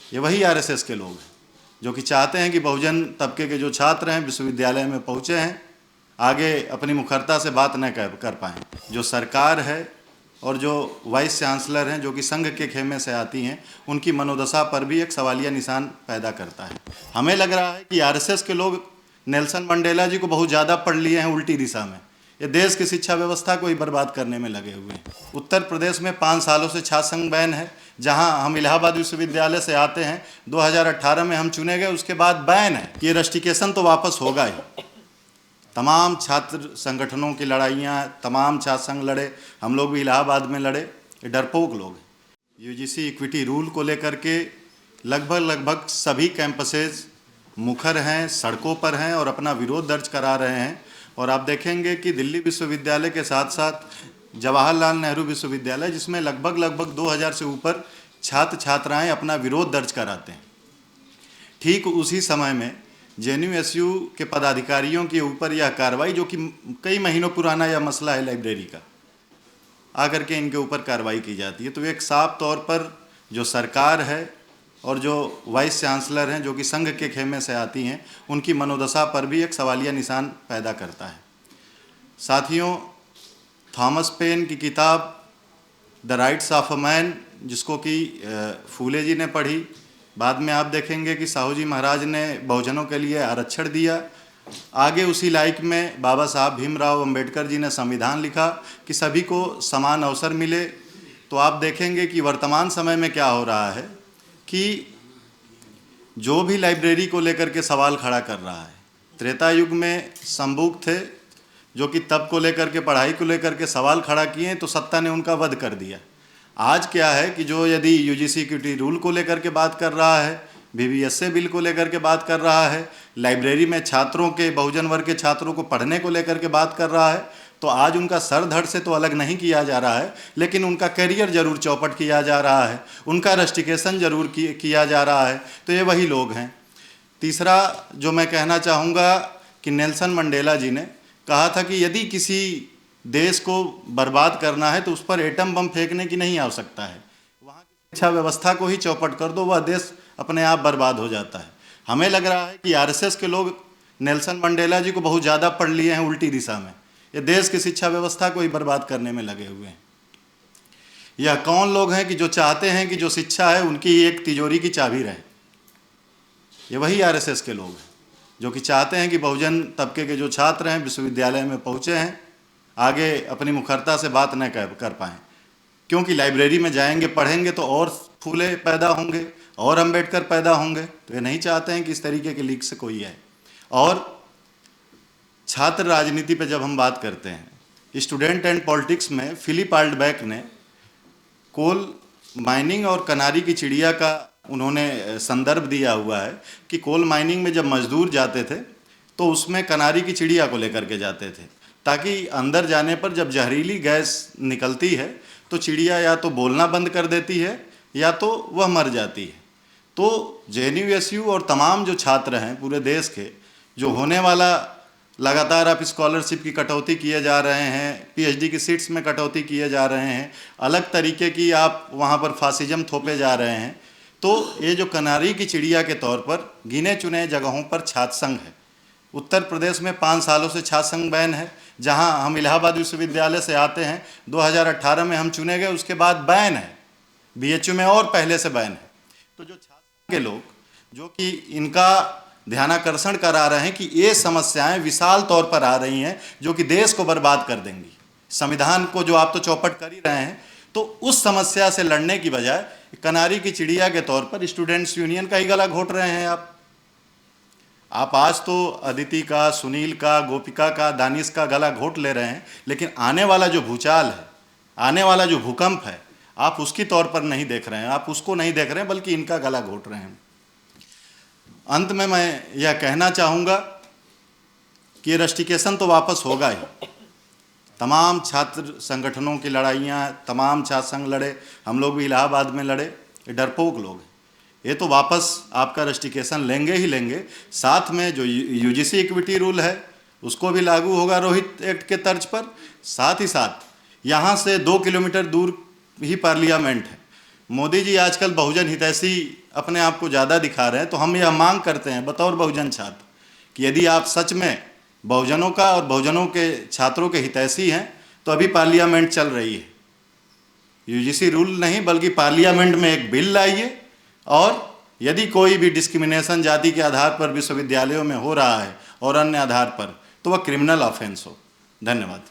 ये वही आरएसएस के लोग हैं जो कि चाहते हैं कि बहुजन तबके के जो छात्र हैं विश्वविद्यालय में पहुँचे हैं आगे अपनी मुखरता से बात न कर पाएँ। जो सरकार है और जो वाइस चांसलर हैं जो कि संघ के खेमे से आती हैं, उनकी मनोदशा पर भी एक सवालिया निशान पैदा करता है। हमें लग रहा है कि आरएसएस के लोग नेल्सन मंडेला जी को बहुत ज़्यादा पढ़ लिए हैं उल्टी दिशा में। ये देश की शिक्षा व्यवस्था को ही बर्बाद करने में लगे हुए हैं। उत्तर प्रदेश में 5 सालों से छात्र संघ बैन है, जहां हम इलाहाबाद विश्वविद्यालय से आते हैं, 2018 में हम चुने गए, उसके बाद बैन है। ये रस्टिकेशन तो वापस होगा ही। तमाम छात्र संगठनों की लड़ाइयाँ, तमाम छात्र संघ लड़े, हम लोग भी इलाहाबाद में लड़े। ये डरपोक लोग हैं। यूजीसी इक्विटी रूल को लेकर के लगभग सभी कैंपसेज मुखर हैं, सड़कों पर हैं और अपना विरोध दर्ज करा रहे हैं। और आप देखेंगे कि दिल्ली विश्वविद्यालय के साथ साथ जवाहरलाल नेहरू विश्वविद्यालय, जिसमें लगभग 2000 से ऊपर छात्र छात्राएं अपना विरोध दर्ज कराते हैं, ठीक उसी समय में जेएनयू-एसयू के पदाधिकारियों के ऊपर यह कार्रवाई, जो कि कई महीनों पुराना यह मसला है लाइब्रेरी का, आकर के इनके ऊपर कार्रवाई की जाती है। तो एक साफ तौर पर जो सरकार है और जो वाइस चांसलर हैं जो कि संघ के खेमे से आती हैं, उनकी मनोदशा पर भी एक सवालिया निशान पैदा करता है। साथियों, थॉमस पेन की किताब the rights of a man, जिसको कि फूले जी ने पढ़ी, बाद में आप देखेंगे कि साहू जी महाराज ने बहुजनों के लिए आरक्षण दिया। आगे उसी लाइक में बाबा साहब भीमराव अंबेडकर जी ने संविधान लिखा कि सभी को समान अवसर मिले। तो आप देखेंगे कि वर्तमान समय में क्या हो रहा है कि जो भी लाइब्रेरी को लेकर के सवाल खड़ा कर रहा है, त्रेता युग में संबुक थे जो कि तब को लेकर के, पढ़ाई को लेकर के सवाल खड़ा किए, तो सत्ता ने उनका वध कर दिया। आज क्या है कि जो यदि यूजीसी इक्विटी रूल को लेकर के बात कर रहा है, बीबीएसए बिल को लेकर के बात कर रहा है, लाइब्रेरी में छात्रों के, बहुजन वर्ग के छात्रों को पढ़ने को लेकर के बात कर रहा है, तो आज उनका सर धड़ से तो अलग नहीं किया जा रहा है, लेकिन उनका करियर जरूर चौपट किया जा रहा है, उनका रस्टिकेशन जरूर किया जा रहा है। तो ये वही लोग हैं। तीसरा जो मैं कहना चाहूँगा कि नेल्सन मंडेला जी ने कहा था कि यदि किसी देश को बर्बाद करना है तो उस पर एटम बम फेंकने की नहीं आवश्यकता है, वहाँ की शिक्षा व्यवस्था को ही चौपट कर दो, वह देश अपने आप बर्बाद हो जाता है। हमें लग रहा है कि आरएसएस के लोग नेल्सन मंडेला जी को बहुत ज़्यादा पढ़ लिए हैं उल्टी दिशा में। ये देश की शिक्षा व्यवस्था को ही बर्बाद करने में लगे हुए हैं। यह कौन लोग हैं कि जो चाहते हैं कि जो शिक्षा है उनकी ही एक तिजोरी की चाबी रहे। ये वही आरएसएस के लोग हैं जो कि चाहते हैं कि बहुजन तबके के जो छात्र हैं विश्वविद्यालय में पहुँचे हैं आगे अपनी मुखरता से बात न कर पाएँ, क्योंकि लाइब्रेरी में जाएंगे, पढ़ेंगे तो और फूले पैदा होंगे और अंबेडकर पैदा होंगे। तो ये नहीं चाहते हैं कि इस तरीके के लीक से कोई आए। और छात्र राजनीति पे जब हम बात करते हैं, स्टूडेंट एंड पॉलिटिक्स में फिलिप आल्डबैक ने कोल माइनिंग और कनारी की चिड़िया का उन्होंने संदर्भ दिया हुआ है कि कोल माइनिंग में जब मजदूर जाते थे तो उसमें कनारी की चिड़िया को लेकर के जाते थे, ताकि अंदर जाने पर जब जहरीली गैस निकलती है तो चिड़िया या तो बोलना बंद कर देती है या तो वह मर जाती है। तो जेएनयू-एसयू और तमाम जो छात्र हैं पूरे देश के, जो होने वाला लगातार आप स्कॉलरशिप की कटौती किए जा रहे हैं, पीएचडी की सीट्स में कटौती किए जा रहे हैं, अलग तरीके की आप वहाँ पर फासिज्म थोपे जा रहे हैं, तो ये जो कनारी की चिड़िया के तौर पर गिने चुने जगहों पर छात्र संघ है। उत्तर प्रदेश में 5 सालों से छात्र संघ बैन है, जहां हम इलाहाबाद विश्वविद्यालय से आते हैं, 2018 में हम चुने गए, उसके बाद बैन है। बीएचयू में और पहले से बैन है। तो जो छात्र के लोग जो कि इनका ध्यानाकर्षण करा रहे हैं कि ये समस्याएं विशाल तौर पर आ रही हैं जो कि देश को बर्बाद कर देंगी, संविधान को जो आप तो चौपट कर ही रहे हैं, तो उस समस्या से लड़ने की बजाय कनारी की चिड़िया के तौर पर स्टूडेंट्स यूनियन का ही गला घोट रहे हैं आप आज तो अदिति का, सुनील का, गोपिका का, दानिश का गला घोट ले रहे हैं, लेकिन आने वाला जो भूचाल है, आने वाला जो भूकंप है, आप उसकी तौर पर नहीं देख रहे हैं, आप उसको नहीं देख रहे हैं, बल्कि इनका गला घोट रहे हैं। अंत में मैं यह कहना चाहूँगा कि रस्टिकेशन तो वापस होगा ही। तमाम छात्र संगठनों की लड़ाइयाँ, तमाम छात्र संघ लड़े, हम लोग भी इलाहाबाद में लड़े। ये डरपोक लोग हैं, ये तो वापस आपका रस्टिकेशन लेंगे ही लेंगे। साथ में जो यूजीसी इक्विटी रूल है उसको भी लागू होगा रोहित एक्ट के तर्ज पर। साथ ही साथ यहाँ से 2 किलोमीटर दूर ही पार्लियामेंट है। मोदी जी आजकल बहुजन हितैषी अपने आप को ज़्यादा दिखा रहे हैं, तो हम यह मांग करते हैं बतौर बहुजन छात्र कि यदि आप सच में बहुजनों का और बहुजनों के छात्रों के हितैषी हैं तो अभी पार्लियामेंट चल रही है, यूजीसी रूल नहीं बल्कि पार्लियामेंट में एक बिल लाइए, और यदि कोई भी डिस्क्रिमिनेशन जाति के आधार पर विश्वविद्यालयों में हो रहा है और अन्य आधार पर, तो वह क्रिमिनल ऑफेंस हो। धन्यवाद।